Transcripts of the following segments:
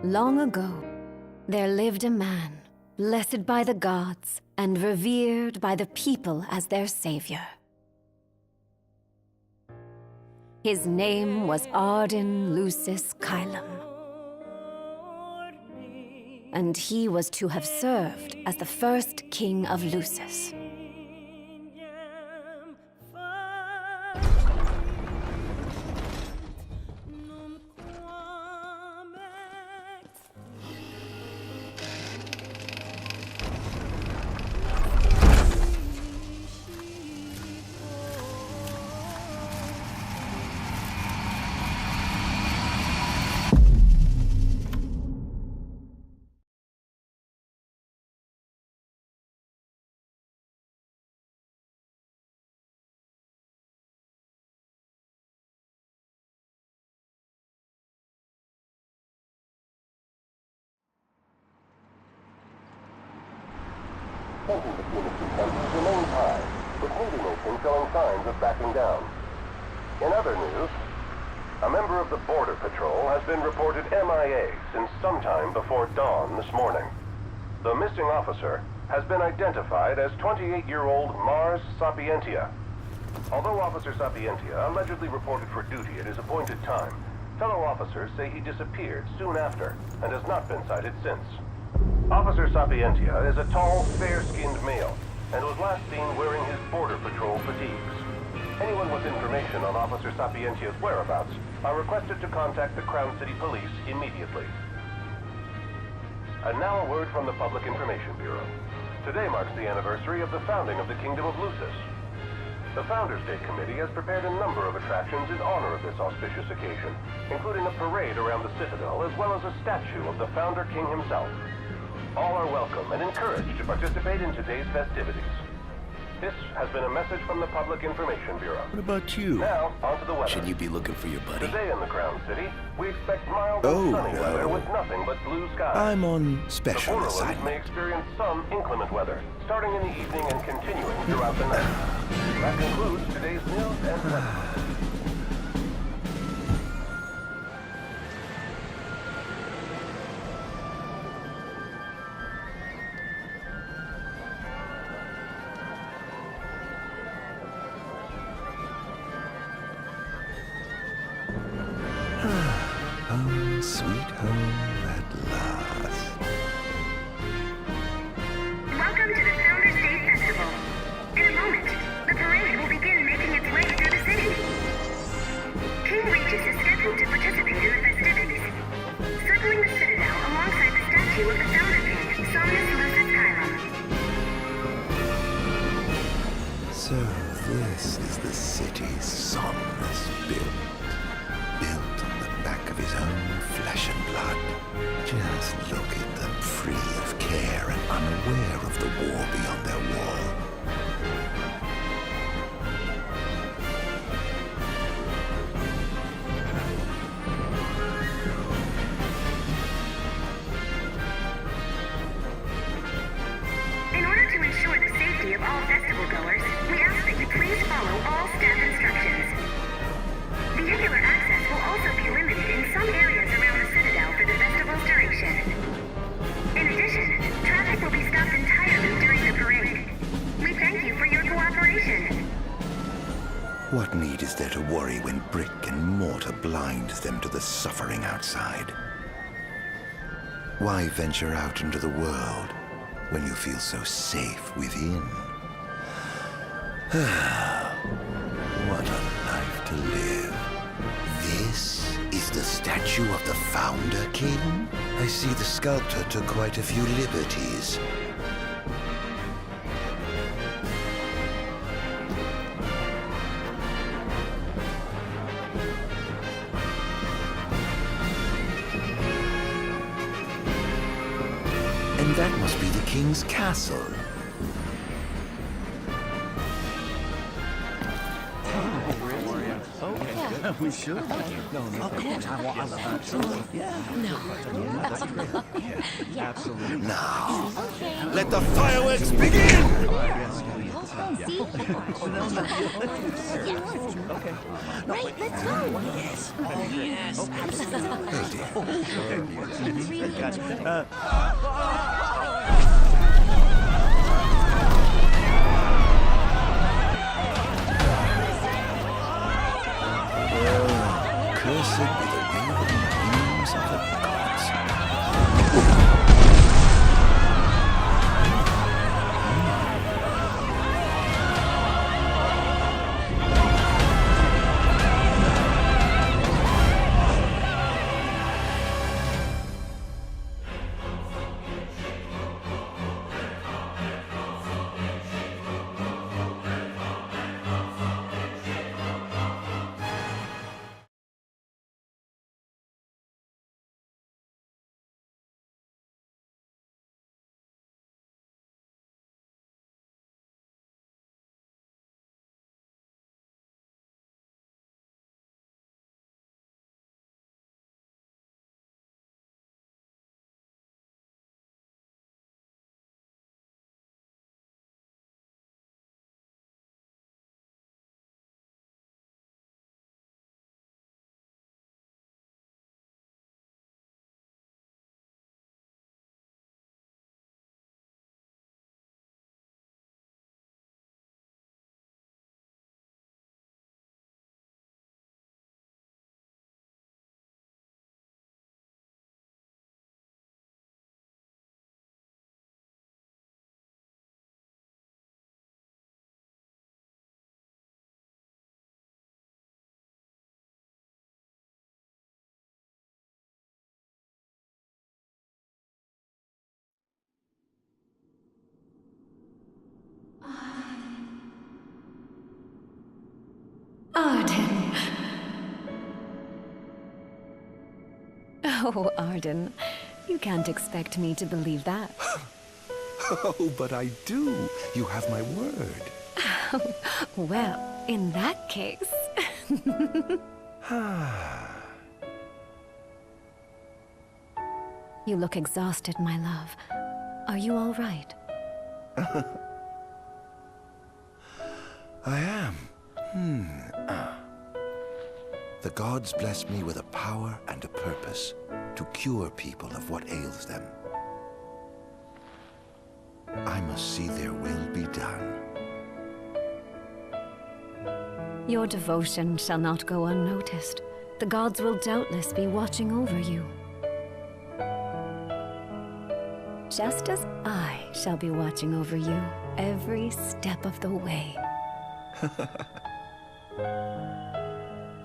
Long ago, there lived a man, blessed by the gods and revered by the people as their savior. His name was ARDYN Lucis Caelum, and he was to have served as the first king of Lucis. Tension between the two countries remains high, with neither nation showing signs of backing down. In other news, a member of the Border Patrol has been reported MIA since sometime before dawn this morning. The missing officer has been identified as 28-year-old Mars Sapientia. Although Officer Sapientia allegedly reported for duty at his appointed time, fellow officers say he disappeared soon after and has not been sighted since. Officer Sapientia is a tall, fair-skinned male, and was last seen wearing his Border Patrol fatigues. Anyone with information on Officer Sapientia's whereabouts are requested to contact the Crown City Police immediately. And now a word from the Public Information Bureau. Today marks the anniversary of the founding of the Kingdom of Lucis. The Founders Day Committee has prepared a number of attractions in honor of this auspicious occasion, including a parade around the Citadel as well as a statue of the Founder King himself. All are welcome and encouraged to participate in today's festivities. This has been a message from the Public Information Bureau. What about you? Now, on to the weather. Should you be looking for your buddy? Today in the Crown City, we expect mild and sunny weather with nothing but blue skies. I'm on special the Borderlands assignment. may experience some inclement weather, starting in the evening and continuing throughout the night. That concludes today's news and weather. Home, sweet home at last. Welcome to the Founders Day Festival. In a moment, the parade will begin making its way through the city. King Regis is scheduled to participate in the festivities, circling the Citadel alongside the statue of the Founder King, Somnus Lucis Caelum. So this is the city Somnus built. Built on the back of his own flesh and blood. Just look at them, free of care and unaware of the war beyond their wall. In order to ensure the safety of all festival goers, we ask that you please follow all staff instructions. Vehicular access will also be limited in some areas around the Citadel for the festival's duration. In addition, traffic will be stopped entirely during the parade. We thank you for your cooperation. What need is there to worry when brick and mortar blinds them to the suffering outside? Why venture out into the world when you feel so safe within? What a life to live. This is the statue of the Founder King? I see the sculptor took quite a few liberties. And that must be the king's castle. We should. No, of course. Now, let the fireworks begin! See? Okay. Right, let's go. Yes. Oh, yes. It's really enjoyable. Cursed be the waving wings of the gods. ARDYN. Oh, ARDYN, you can't expect me to believe that. Oh, but I do. You have my word. Well, in that case... You look exhausted, my love. Are you all right? I am. The gods blessed me with a power and a purpose to cure people of what ails them. I must see their will be done. Your devotion shall not go unnoticed. The gods will doubtless be watching over you. Just as I shall be watching over you every step of the way.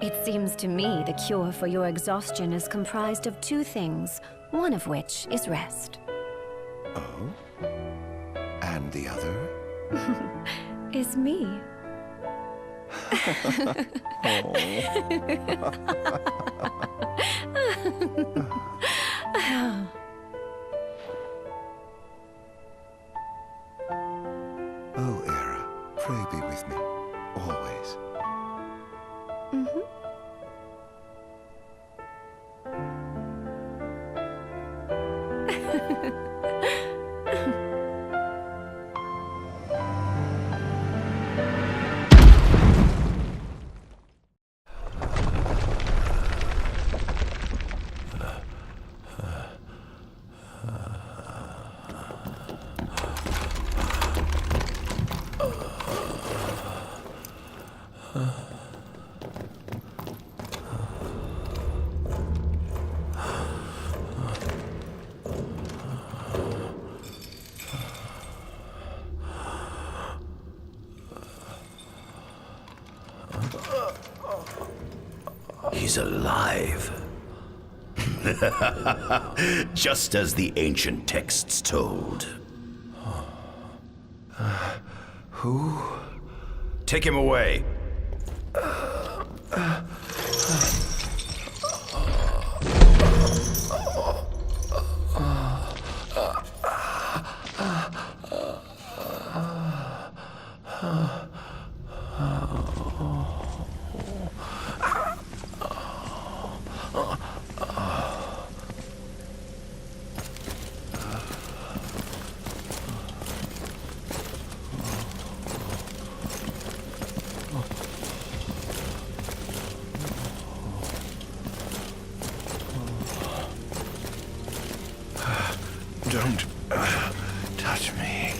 It seems to me the cure for your exhaustion is comprised of two things, one of which is rest. Oh? And the other? Is me. Oh, Era, pray be with me, always. He's alive. Just as the ancient texts told. Who? Take him away. Don't touch me.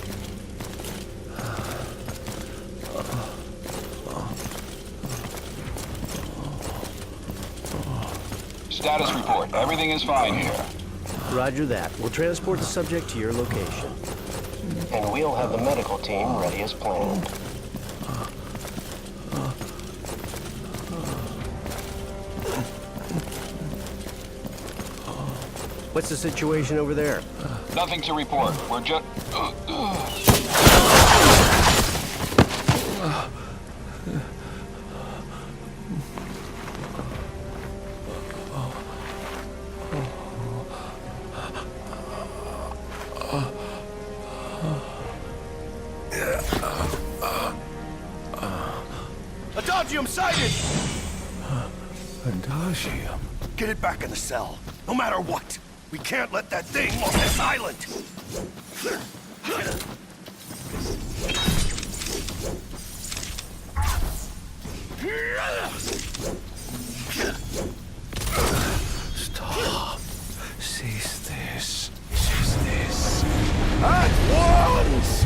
Status report. Everything is fine here. Roger that. We'll transport the subject to your location. And we'll have the medical team ready as planned. What's the situation over there? Nothing to report. We're just... Adagium sighted! Adagium? Get it back in the cell, no matter what. We can't let that thing off this island. Stop. Cease this. Cease this. At once!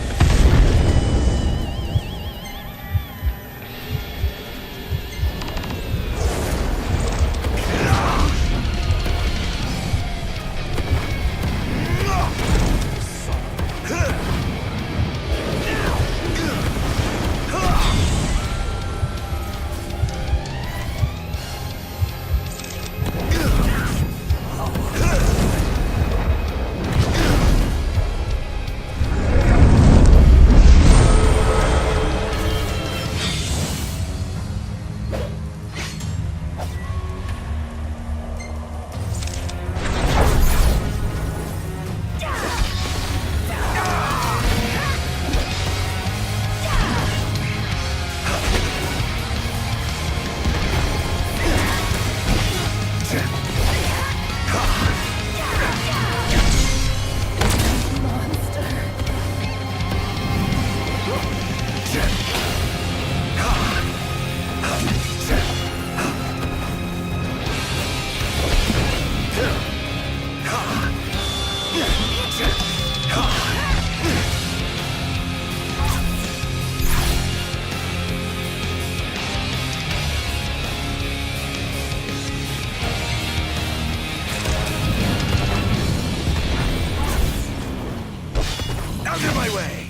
Out of my way!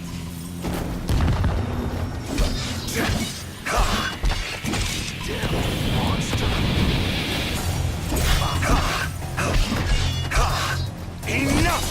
Enough!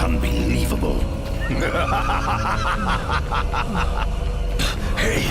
Unbelievable. Hey,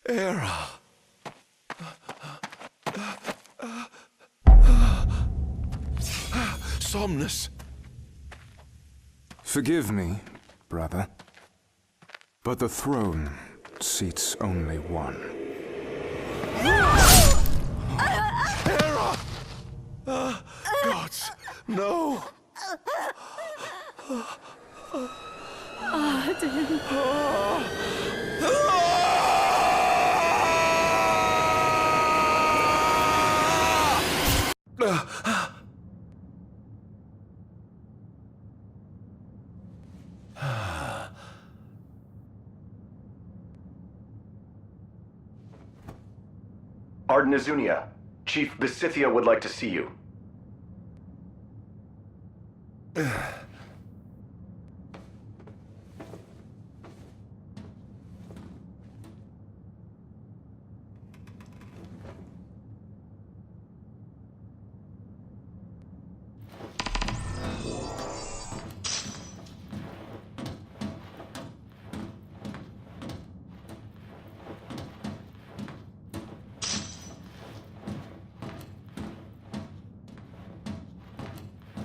Era. Somnus. Forgive me, brother, but the throne seats only one. Era! Gods, no! ARDYN. ARDYN Azunia, Chief Besithia would like to see you.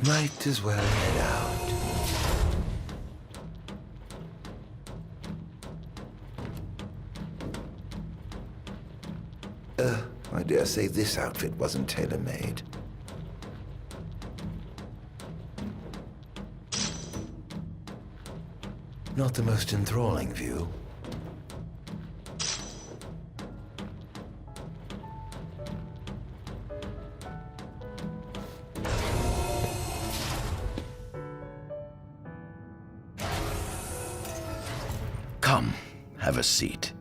Might as well head out. I dare say this outfit wasn't tailor-made. Not the most enthralling view. Come, have a seat.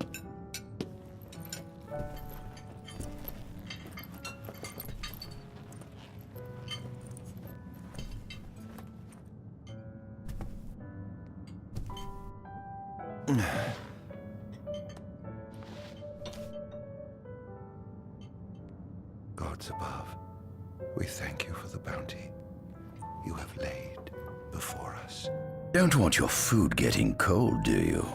Gods above, we thank you for the bounty you have laid before us. Don't want your food getting cold, do you?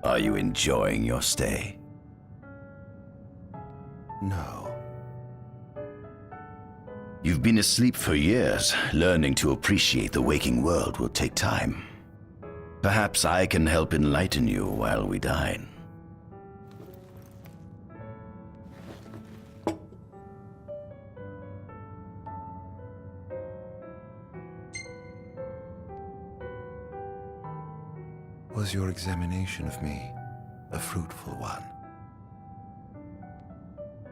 Are you enjoying your stay? No. You've been asleep for years. Learning to appreciate the waking world will take time. Perhaps I can help enlighten you while we dine. Was your examination of me a fruitful one?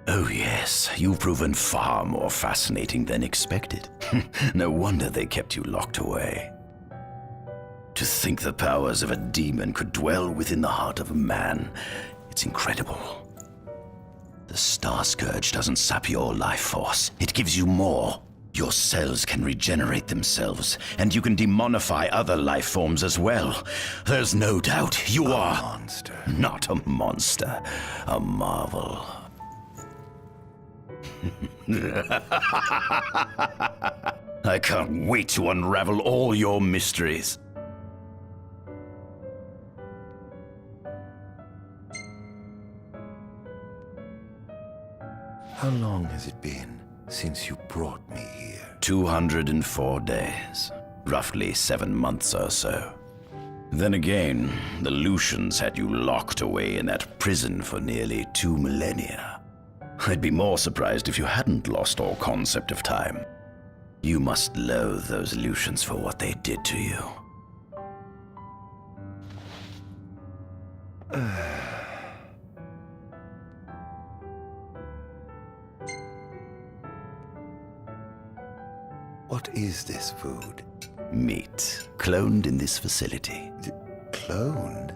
Oh yes, you've proven far more fascinating than expected. No wonder they kept you locked away. To think the powers of a demon could dwell within the heart of a man, it's incredible. The Star Scourge doesn't sap your life force, it gives you more. Your cells can regenerate themselves, and you can demonify other life forms as well. There's no doubt you are... A monster. Not a monster, a marvel. I can't wait to unravel all your mysteries. How long has it been since you brought me here? 204 days. Roughly 7 months or so. Then again, the Lucians had you locked away in that prison for nearly 2 millennia. I'd be more surprised if you hadn't lost all concept of time. You must loathe those Lucians for what they did to you. What is this food? Meat, cloned in this facility. Cloned?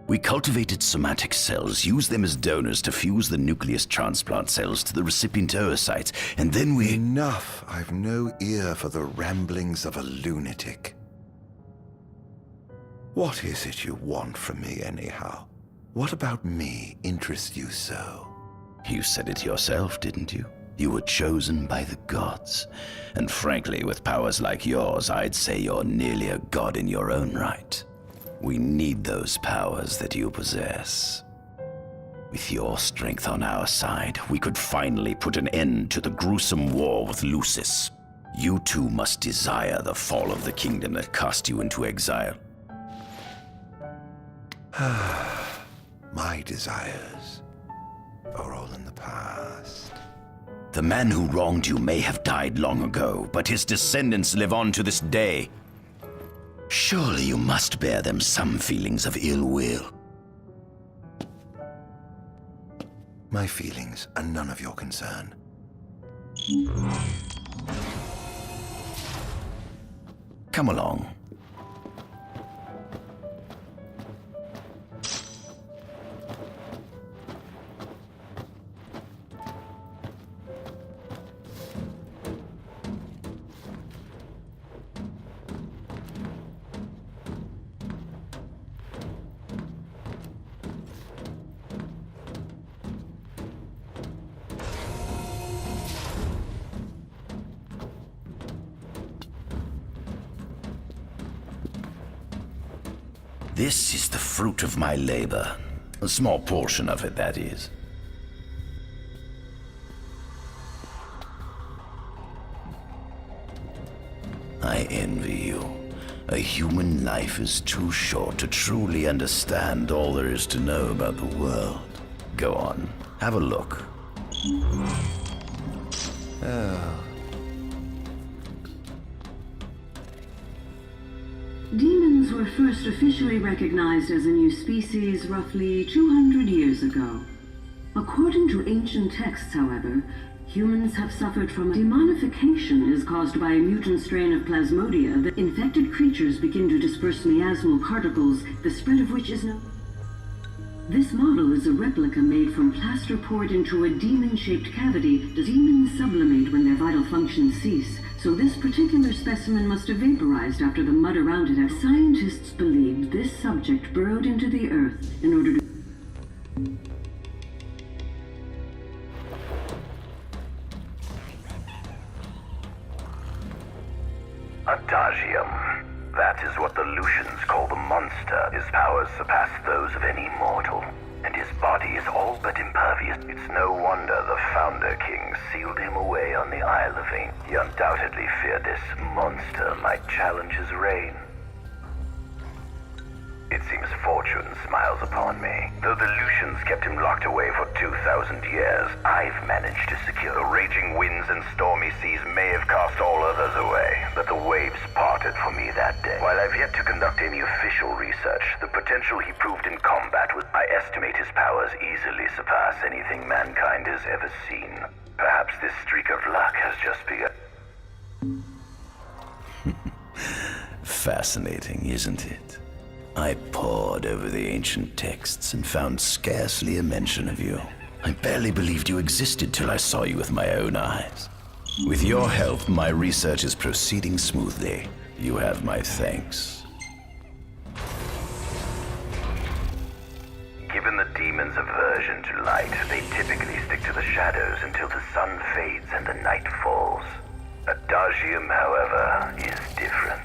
We cultivated somatic cells, used them as donors to fuse the nucleus transplant cells to the recipient oocytes, and then we... Enough! I've no ear for the ramblings of a lunatic. What is it you want from me, anyhow? What about me interests you so? You said it yourself, didn't you? You were chosen by the gods. And frankly, with powers like yours, I'd say you're nearly a god in your own right. We need those powers that you possess. With your strength on our side, we could finally put an end to the gruesome war with Lucis. You too must desire the fall of the kingdom that cast you into exile. My desires are all in the past. The man who wronged you may have died long ago, but his descendants live on to this day. Surely you must bear them some feelings of ill will. My feelings are none of your concern. Come along. This is the fruit of my labor. A small portion of it, that is. I envy you. A human life is too short to truly understand all there is to know about the world. Go on, have a look. Demons were first officially recognized as a new species roughly 200 years ago. According to ancient texts, however, humans have suffered from demonification is caused by a mutant strain of plasmodia that infected creatures begin to disperse miasmal particles, the spread of which is known. This model is a replica made from plaster poured into a demon-shaped cavity. Demons sublimate when their vital functions cease, so this particular specimen must have vaporized after the mud around it. As scientists believed this subject burrowed into the earth in order to... Adagium. That is what the Lucians call the monster. His powers surpass those of any mortal, and his body is all but impervious. It's no wonder the Founder King sealed him away on the Isle of Ain. He undoubtedly feared this monster might challenge his reign. It seems fortune smiles upon me. Though the Lucians kept him locked away for 2,000 years, I've managed to secure. The raging winds and stormy seas may have cast all others away, but the waves parted for me that day. While I've yet to conduct any official research, the potential he proved in combat was... I estimate his powers easily surpass anything mankind has ever seen. Perhaps this streak of luck has just begun. Fascinating, isn't it? I pored over the ancient texts and found scarcely a mention of you. I barely believed you existed till I saw you with my own eyes. With your help, my research is proceeding smoothly. You have my thanks. Given the demon's aversion to light, they typically stick to the shadows until the sun fades and the night falls. Adagium, however, is different.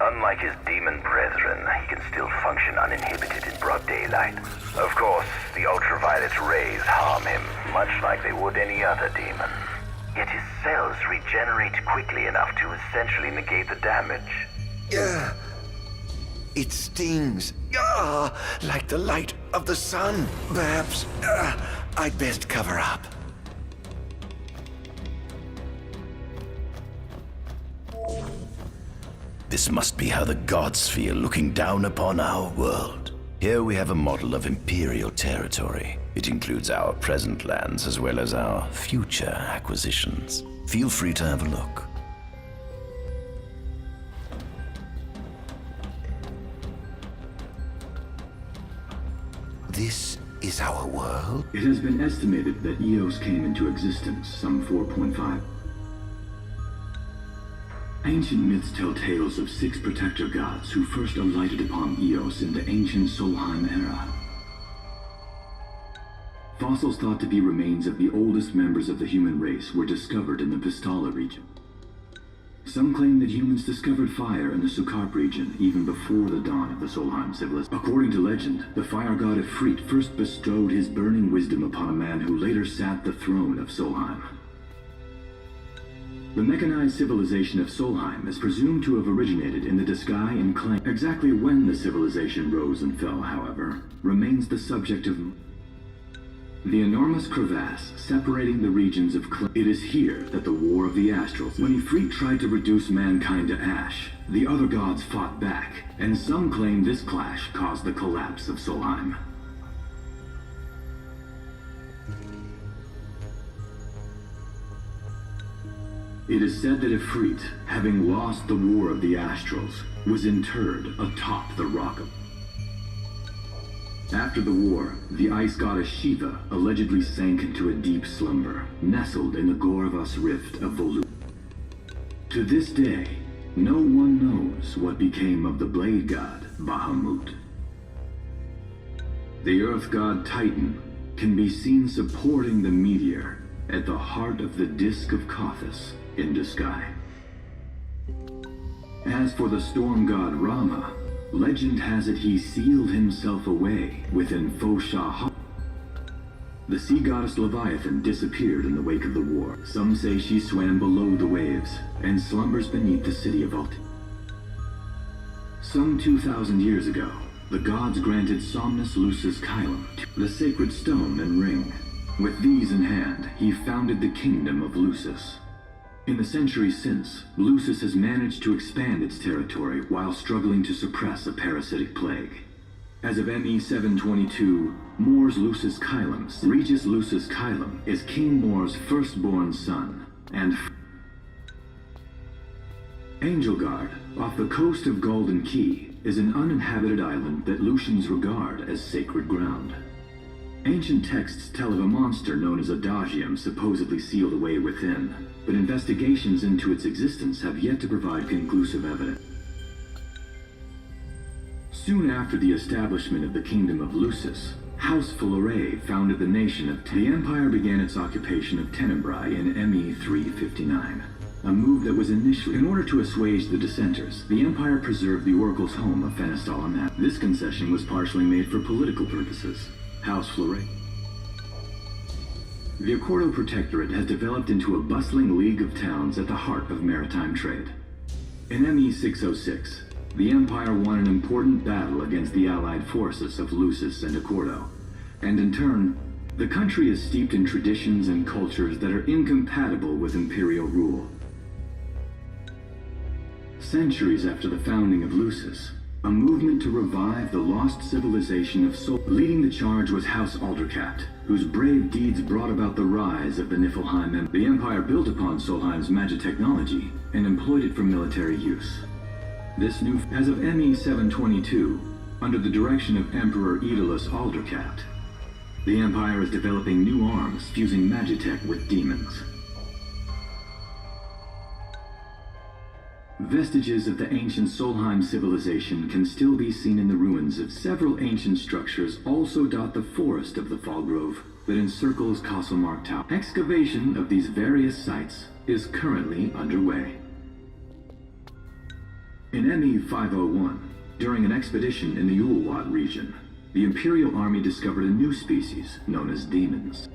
Unlike his demon brethren, he can still function uninhibited in broad daylight. Of course, the ultraviolet rays harm him, much like they would any other demon. Yet his cells regenerate quickly enough to essentially negate the damage. It stings. Like the light of the sun. Perhaps I'd best cover up. This must be how the gods feel looking down upon our world. Here we have a model of imperial territory. It includes our present lands as well as our future acquisitions. Feel free to have a look. This is our world? It has been estimated that Eos came into existence some 4.5. Ancient myths tell tales of 6 protector gods who first alighted upon Eos in the ancient Solheim era. Fossils thought to be remains of the oldest members of the human race were discovered in the Pistola region. Some claim that humans discovered fire in the Sukarp region even before the dawn of the Solheim civilization. According to legend, the fire god Ifrit first bestowed his burning wisdom upon a man who later sat the throne of Solheim. The mechanized civilization of Solheim is presumed to have originated in the Disgaea and claim. Exactly when the civilization rose and fell, however, remains the subject of the enormous crevasse separating the regions of It is here that the War of the Astrals. When Ifrit tried to reduce mankind to ash, the other gods fought back, and some claim this clash caused the collapse of Solheim. It is said that Ifrit, having lost the War of the Astrals, was interred atop the rock of. After the war, the ice goddess Shiva allegedly sank into a deep slumber, nestled in the Goravas rift of Volu. To this day, no one knows what became of the blade god Bahamut. The earth god Titan can be seen supporting the meteor at the heart of the disk of Kothis in Disgaea. As for the storm god Rama, legend has it he sealed himself away within Fosha. The sea goddess Leviathan disappeared in the wake of the war. Some say she swam below the waves and slumbers beneath the city of Alt. Some 2,000 years ago, the gods granted Somnus Lucis Caelum the sacred stone and ring. With these in hand, he founded the kingdom of Lucis. In the centuries since, Lucis has managed to expand its territory while struggling to suppress a parasitic plague. As of ME 722, Mor's Lucis Caelum, Regis Lucis Caelum, is King Mor's firstborn son, and Angelgard, off the coast of Golden Key, is an uninhabited island that Lucians regard as sacred ground. Ancient texts tell of a monster known as Adagium supposedly sealed away within, but investigations into its existence have yet to provide conclusive evidence. Soon after the establishment of the Kingdom of Lucis, House Fulare founded the nation of the Empire began its occupation of Tenebrae in ME 359, a move that was initially in order to assuage the dissenters. The Empire preserved the Oracle's home of Fenestal on that. This concession was partially made for political purposes. House Fulare. The Accordo Protectorate has developed into a bustling league of towns at the heart of maritime trade. In ME 606, the Empire won an important battle against the allied forces of Lucis and Accordo, and in turn, the country is steeped in traditions and cultures that are incompatible with imperial rule. Centuries after the founding of Lucis, a movement to revive the lost civilization of Sol. Leading the charge was House Aldercat, whose brave deeds brought about the rise of the Niflheim Empire. The Empire built upon Solheim's magic technology and employed it for military use. This new, as of ME 722, under the direction of Emperor Aedalus Aldercat, the Empire is developing new arms fusing magitech with demons. Vestiges of the ancient Solheim civilization can still be seen in the ruins of several ancient structures also dot the forest of the Fallgrove that encircles Castlemark Tower. Excavation of these various sites is currently underway. In ME 501, during an expedition in the Ulwat region, the Imperial Army discovered a new species known as demons.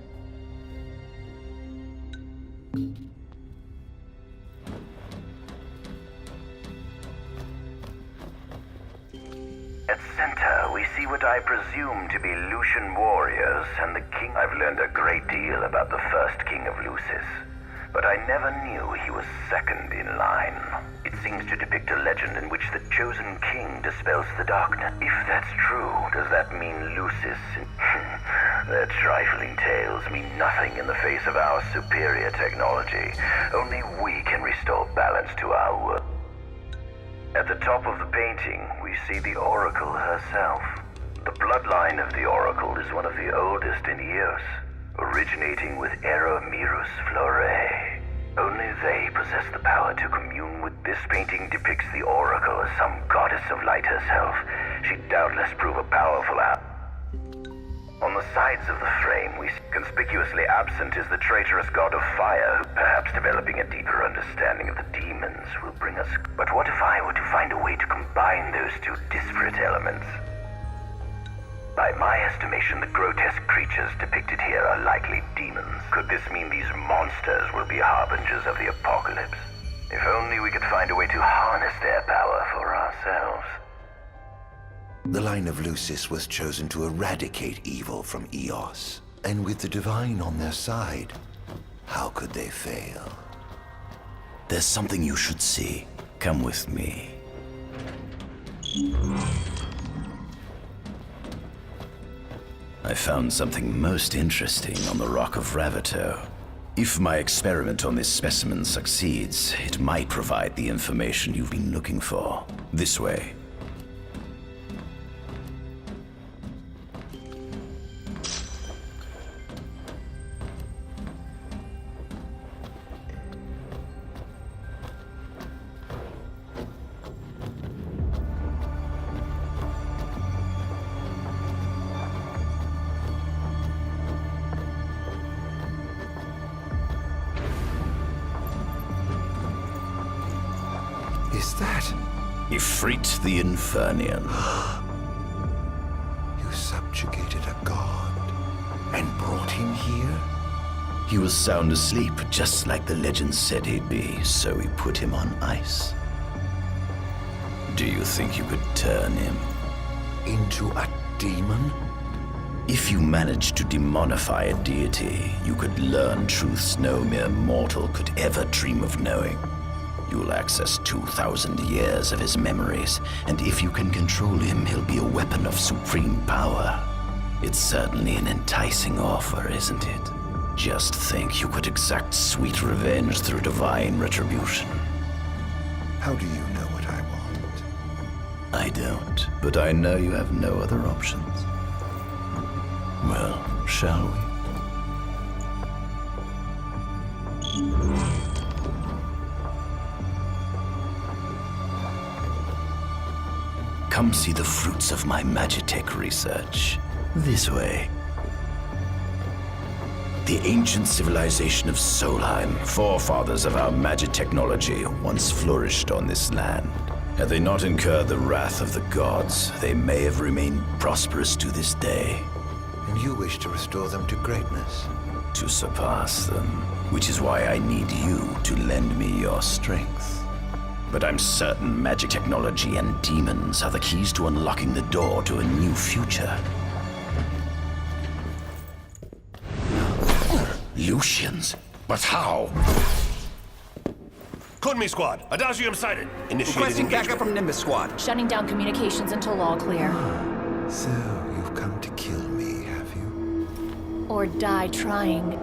At center, we see what I presume to be Lucian warriors and the king. I've learned a great deal about the first king of Lucis, but I never knew he was second in line. It seems to depict a legend in which the chosen king dispels the darkness. If that's true, does that mean Lucis? Their trifling tales mean nothing in the face of our superior technology. Only we can restore balance to our world. At the top of the painting, we see the Oracle herself. The bloodline of the Oracle is one of the oldest in Eos, originating with Eromirus Flore. Only they possess the power to commune with. This painting depicts the Oracle as some goddess of light herself. She'd doubtless prove a powerful On the sides of the frame, conspicuously absent is the traitorous god of fire, who perhaps developing a deeper understanding of the demons will bring us... But what if I were to find a way to combine those two disparate elements? By my estimation, the grotesque creatures depicted here are likely demons. Could this mean these monsters will be harbingers of the apocalypse? If only we could find a way to harness their power for ourselves. The line of Lucis was chosen to eradicate evil from Eos. And with the divine on their side, how could they fail? There's something you should see. Come with me. I found something most interesting on the Rock of Ravito. If my experiment on this specimen succeeds, it might provide the information you've been looking for. This way. Is that? Ifrit the Infernian. You subjugated a god and brought him here? He was sound asleep, just like the legend said he'd be, so we put him on ice. Do you think you could turn him into a demon? If you managed to demonify a deity, you could learn truths no mere mortal could ever dream of knowing. You'll access 2,000 years of his memories, and if you can control him, he'll be a weapon of supreme power. It's certainly an enticing offer, isn't it? Just think you could exact sweet revenge through divine retribution. How do you know what I want? I don't, but I know you have no other options. Well, shall we? Come see the fruits of my Magitech research. This way. The ancient civilization of Solheim, forefathers of our magic technology, once flourished on this land. Had they not incurred the wrath of the gods, they may have remained prosperous to this day. And you wish to restore them to greatness? To surpass them, which is why I need you to lend me your strength. But I'm certain magic technology and demons are the keys to unlocking the door to a new future. Lucians? But how? Kunmi Squad, Adagium sighted. Requesting backup from Nimbus Squad. Shutting down communications until all clear. So, you've come to kill me, have you? Or die trying.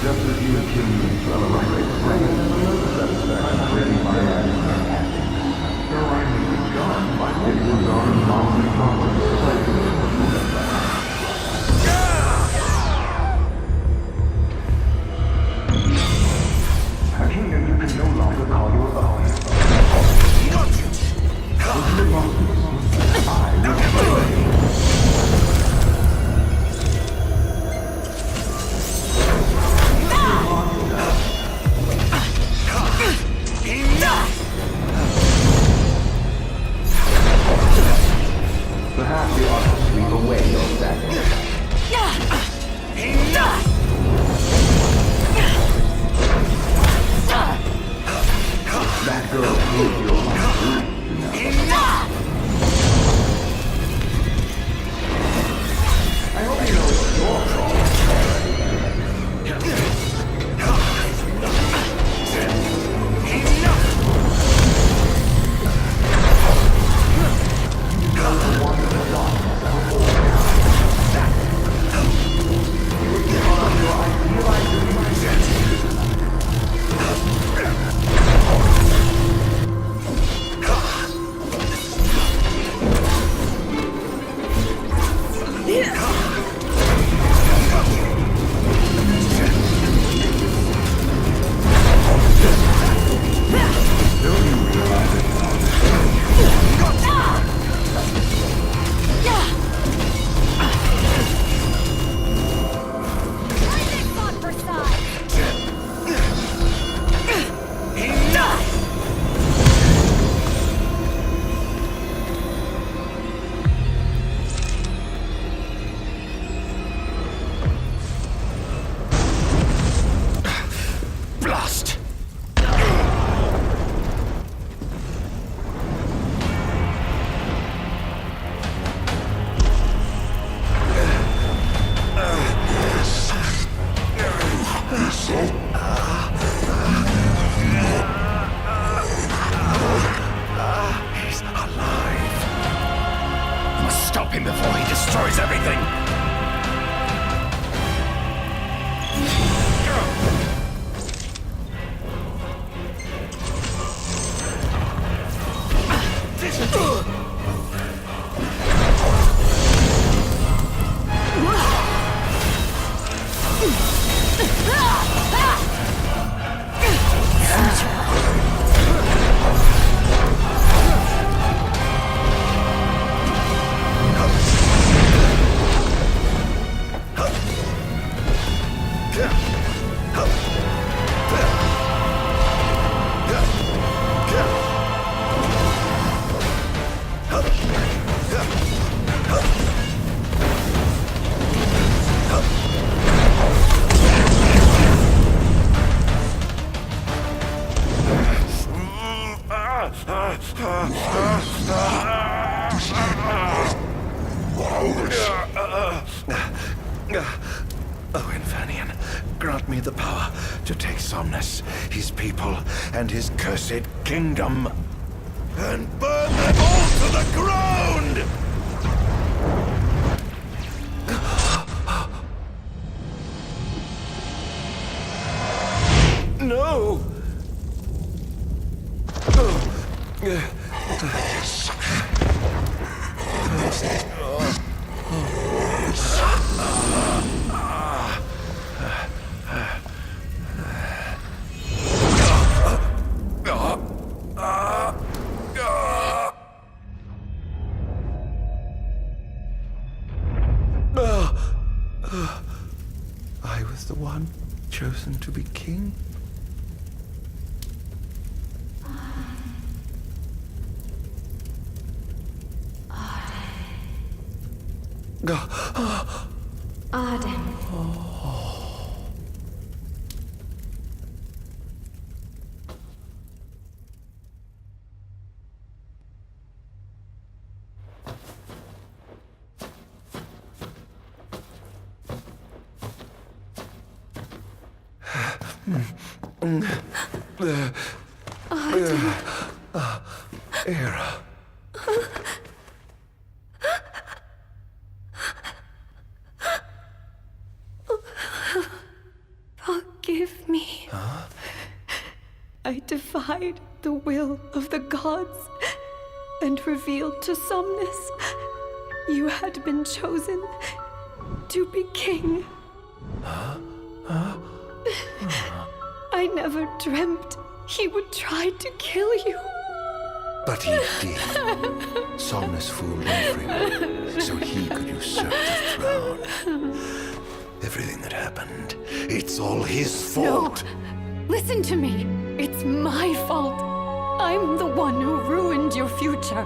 Just as you accused me of celebrating satisfaction my acting. So I may be gone, but it was on mountain a kingdom you can no longer call your own. I will kill you. I must stop him before he destroys everything! Oh, Infanian, grant me the power to take Somnus, his people, and his cursed kingdom, and burn them all to the ground! No! I was the one chosen to be king. ARDYN. Era. Forgive me. I defied the will of the gods and revealed to Somnus you had been chosen to be king. I never dreamt he would try to kill you. But he did. Somnus fooled everyone, so he could usurp the throne. Everything that happened, it's all his fault. No! Listen to me. It's my fault. I'm the one who ruined your future.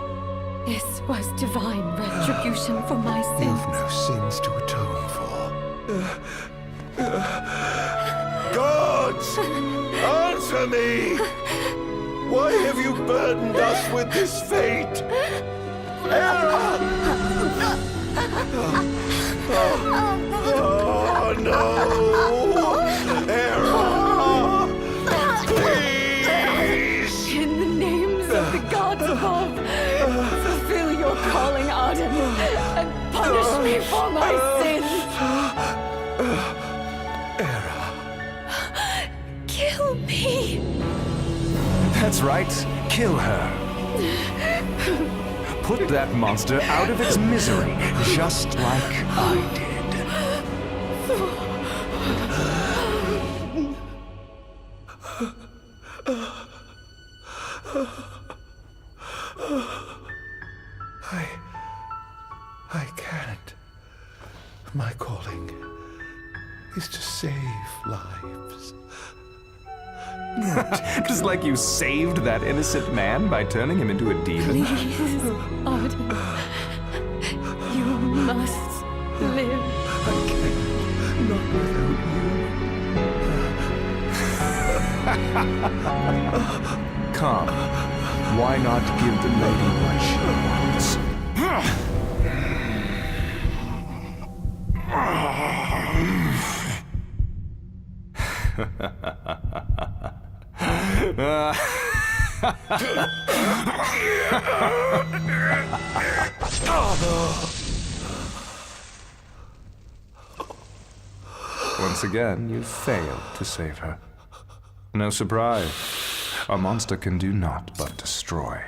This was divine retribution for my sins. You've no sins to atone for. Gods! Answer me! Why have you burdened us with this fate? Era! Oh no! Era! Please! In the names of the gods above, fulfill your calling, ARDYN, and punish me for my sins! Era! Kill me! That's right. Kill her. Put that monster out of its misery, just like I did. I can't. My calling is to save lives. Just like you saved that innocent man by turning him into a demon. Please, ARDYN. You must live. I can't. Not without you. Come. Why not give the lady what she wants? Once again, you failed to save her. No surprise. A monster can do naught but destroy.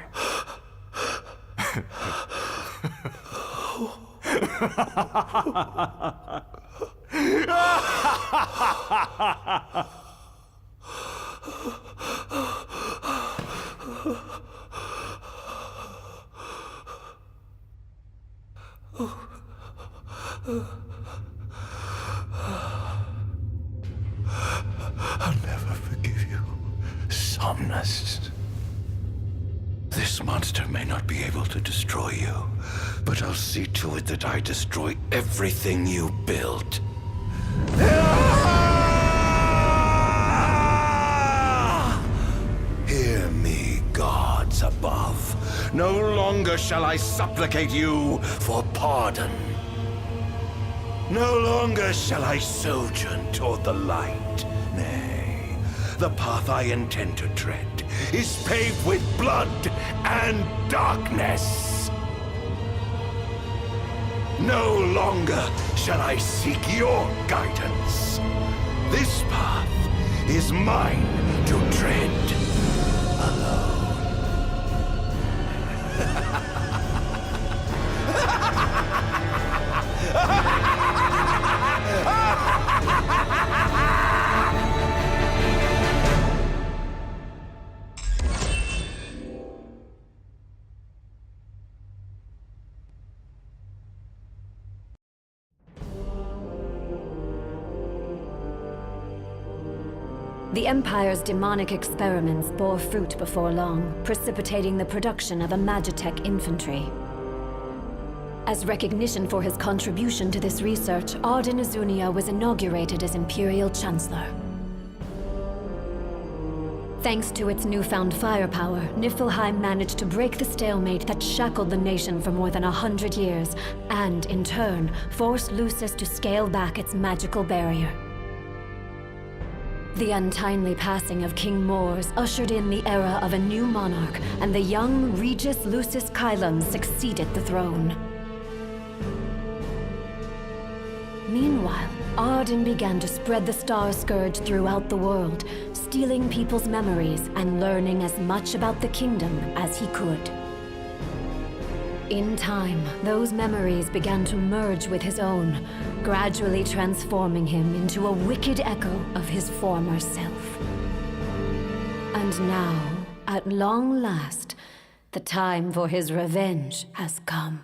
I'll never forgive you, Somnus. This monster may not be able to destroy you, but I'll see to it that I destroy everything you built. Hear me, gods above. No longer shall I supplicate you for pardon. No longer shall I sojourn toward the light. Nay, the path I intend to tread is paved with blood and darkness. No longer shall I seek your guidance. This path is mine to tread alone. The Empire's demonic experiments bore fruit before long, precipitating the production of a Magitech infantry. As recognition for his contribution to this research, ARDYN Azunia was inaugurated as Imperial Chancellor. Thanks to its newfound firepower, Niflheim managed to break the stalemate that shackled the nation for more than 100 years, and, in turn, forced Lucis to scale back its magical barrier. The untimely passing of King Mors ushered in the era of a new monarch, and the young Regis Lucis Kylum succeeded the throne. Meanwhile, ARDYN began to spread the Star Scourge throughout the world, stealing people's memories and learning as much about the kingdom as he could. In time, those memories began to merge with his own, gradually transforming him into a wicked echo of his former self. And now, at long last, the time for his revenge has come.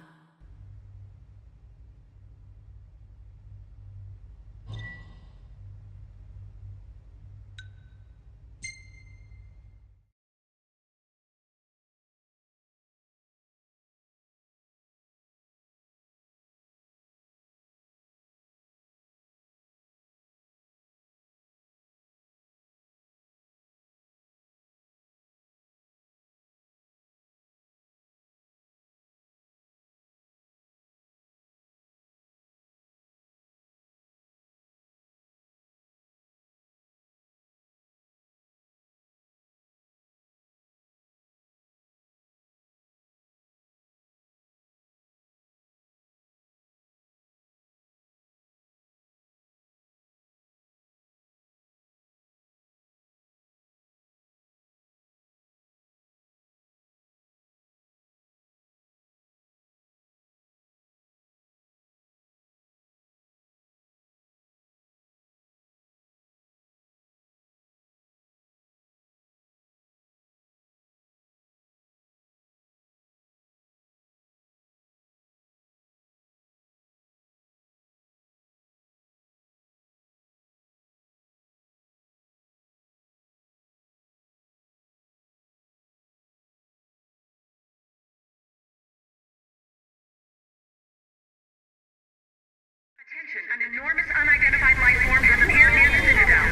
Attention, an enormous unidentified life form has appeared near the Citadel.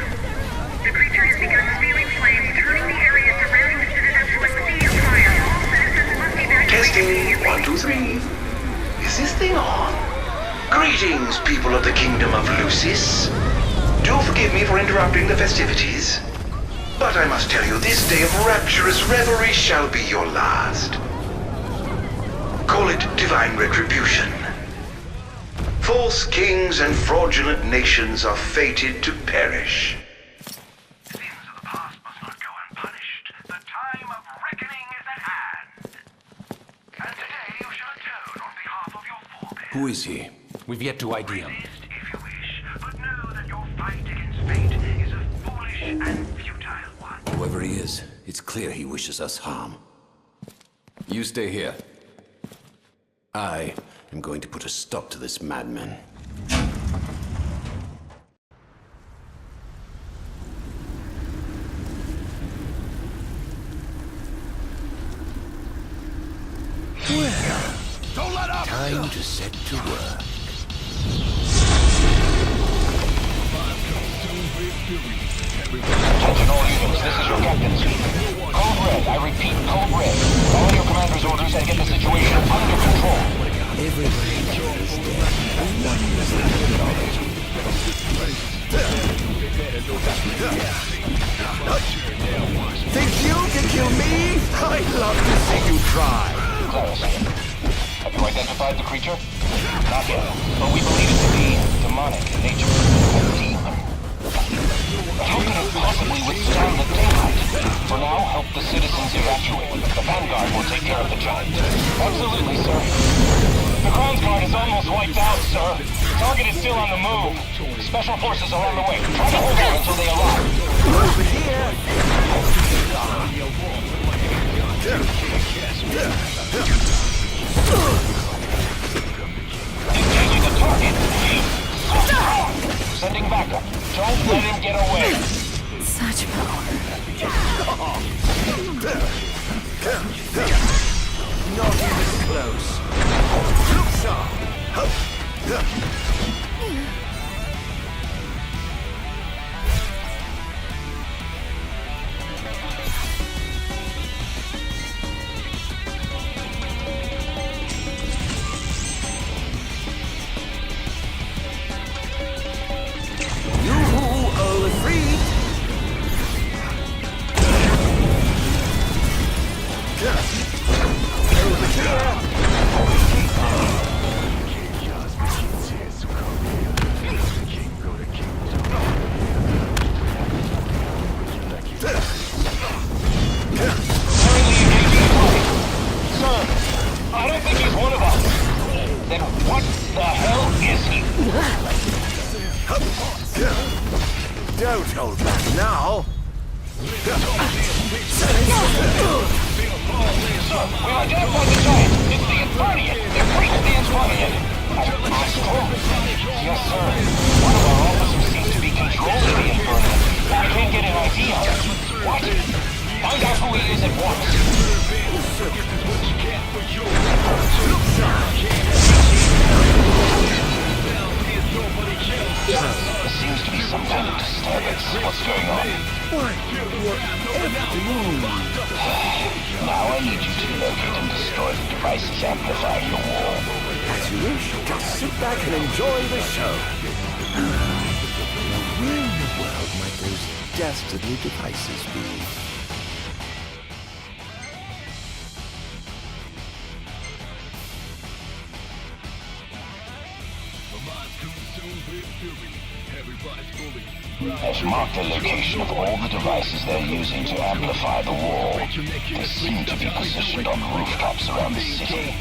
The creature has begun spewing flames, turning the area surrounding the Citadel to a sea of fire. All citizens must evacuate immediately. Testing, 1, 2, 3. Is this thing on? Greetings, people of the Kingdom of Lucis. Do forgive me for interrupting the festivities, but I must tell you this day of rapturous revelry shall be your last. Call it divine retribution. False kings and fraudulent nations are fated to perish. Sins of the past must not go unpunished. The time of reckoning is at hand. And today you shall atone on behalf of your forebears. Who is he? We've yet to ID him. Resist if you wish, but know that your fight against fate is a foolish and futile one. Whoever he is, it's clear he wishes us harm. You stay here. I am going to put a stop to this madman. Well, don't let up! Time to set to work. Attention all units, this is your captain speaking. Code Red, I repeat, Code Red. Follow your commander's orders and get the situation under control. Everybody is dead. One is knowledge. Think you can kill me? I'd love to see you try. Have you identified the creature? Not yet, but we believe it to be demonic in nature. A demon. How can it possibly withstand the daylight? For now, help the citizens evacuate. The Vanguard will take care of the giant. Absolutely, sir. The Crown's Guard is almost wiped out, sir. Target is still on the move. Special forces are on the way. Try to hold out until they arrive. Over here. Engaging the target. Sending backup. Don't let him get away. Such power. Not even close. Don't hold back now. Sir, we identified the giant. It's the Infernian. The priest stands running it. Yes, sir. One of our officers seems to be controlling the Infernian. I can't get an ID on it. What? Find out who he is at once. There seems to be some kind of disturbance. What's going on? Now I need you to locate and destroy the devices amplifying the wall. As you wish, just sit back and enjoy the show. Now, where in the world might those dastardly devices be? I've marked the location of all the devices they're using to amplify the wall. They seem to be positioned on rooftops around the city.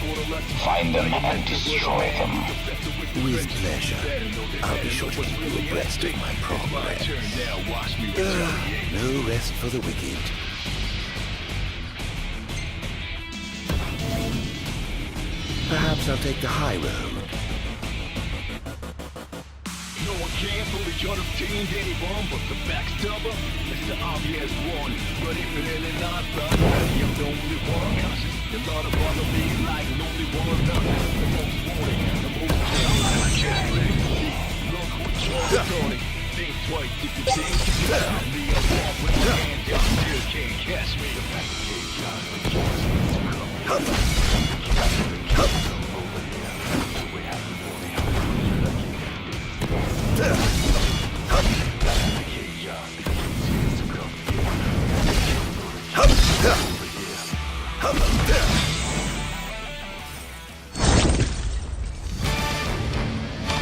Find them and destroy them. With pleasure. I'll be sure to keep you abreast of my progress. No rest for the wicked. Perhaps I'll take the high road. No one can fully obtain any bomb, but the backstabber is the obvious one. But if it ain't not done, I'm the only one. You thought about me like an only one. The most wanted, the most wanted. Look what you're doing. Think twice if you think me. I walk with my hands out, still can't catch me.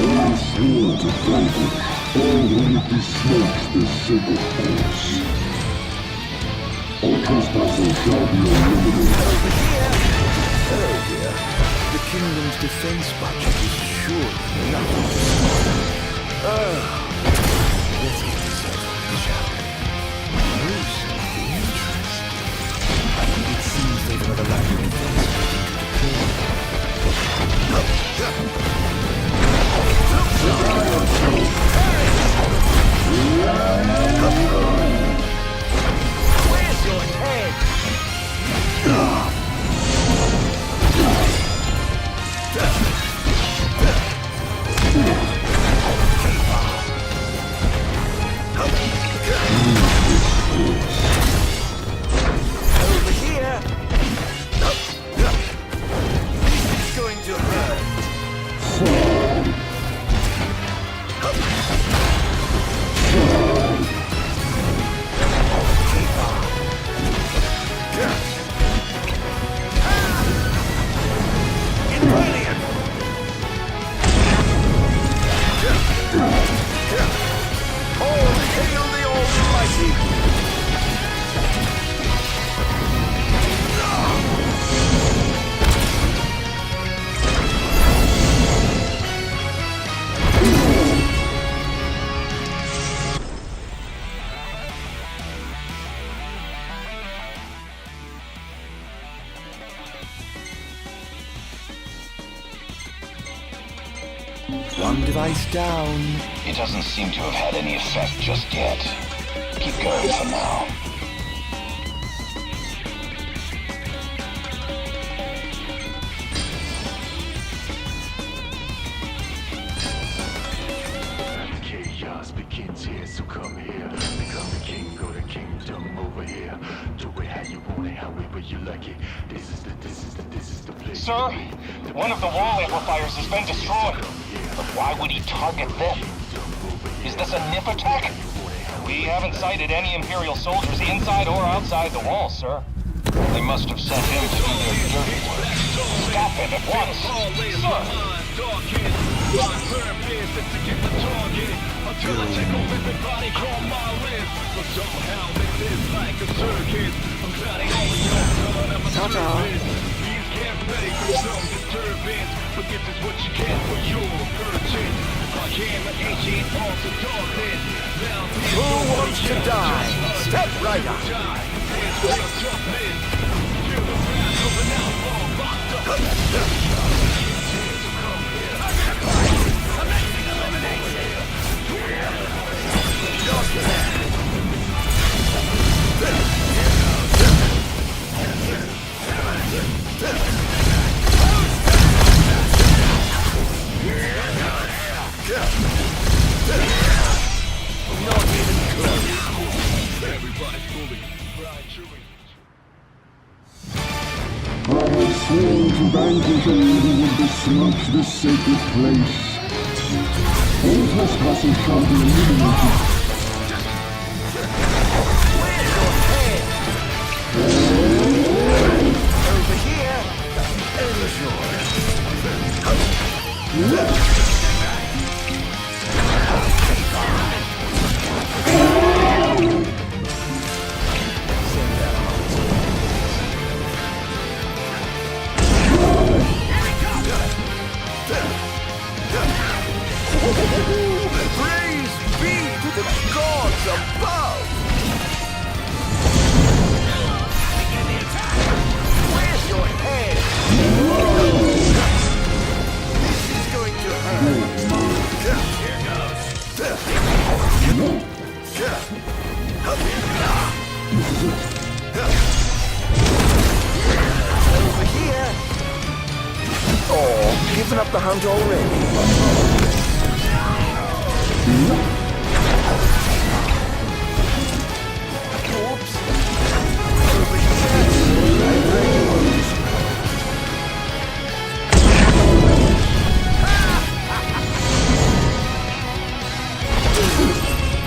I swore to vanquish all who would besmirch this sacred force. All trespassers shall be eliminated. Over here! Oh dear. The kingdom's defense budget is surely nothing. Let's get this over, shall we? Bruce, interesting. It seems they've another line of defense Where's your head? Over here. This is going to hurt. One device down. It doesn't seem to have had any effect just yet. Keep going for now. Chaos begins here, so come here. Become the king, go to kingdom over here. Do it how you want it, however you like it. This is the place. Sir, one of the wall amplifiers has been destroyed. But why would he target them? Is this a NIP attack? We haven't sighted any Imperial soldiers inside or outside the wall, sir. They must have sent him to do their dirty work. Stop him at once, sir! Who wants to die? Step right up. Not even close. Everybody's fully fried chewing. I have sworn to vanquish all who would besmirch this sacred place. All trespassers shall be eliminated. Where's your head? Over here. Praise be to the gods above! Where's your head? This is going to hurt. Here goes. Over here. Oh, given up the hunt already? Oops. Over here.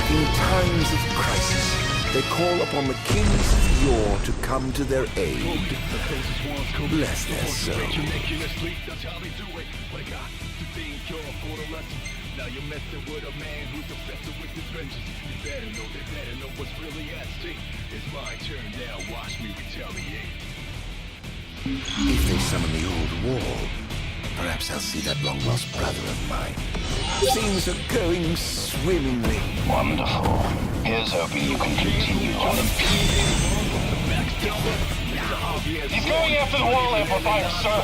In times of crisis, they call upon the kings of yore to come to their aid. Bless their souls. Now you're messing with a man who's obsessed with his vengeance. You better know what's really at stake. It's my turn now, watch me retaliate. If they summon the old wall, perhaps I'll see that long-lost brother of mine. Things are going swimmingly. Wonderful. Here's hoping you can continue unimpeded. He's going after the wall amplifier, sir.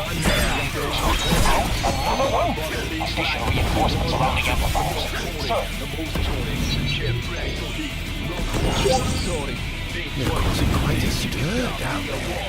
Another one. A station reinforcement surrounding amplifiers. Sir. They're causing quite a stir down there.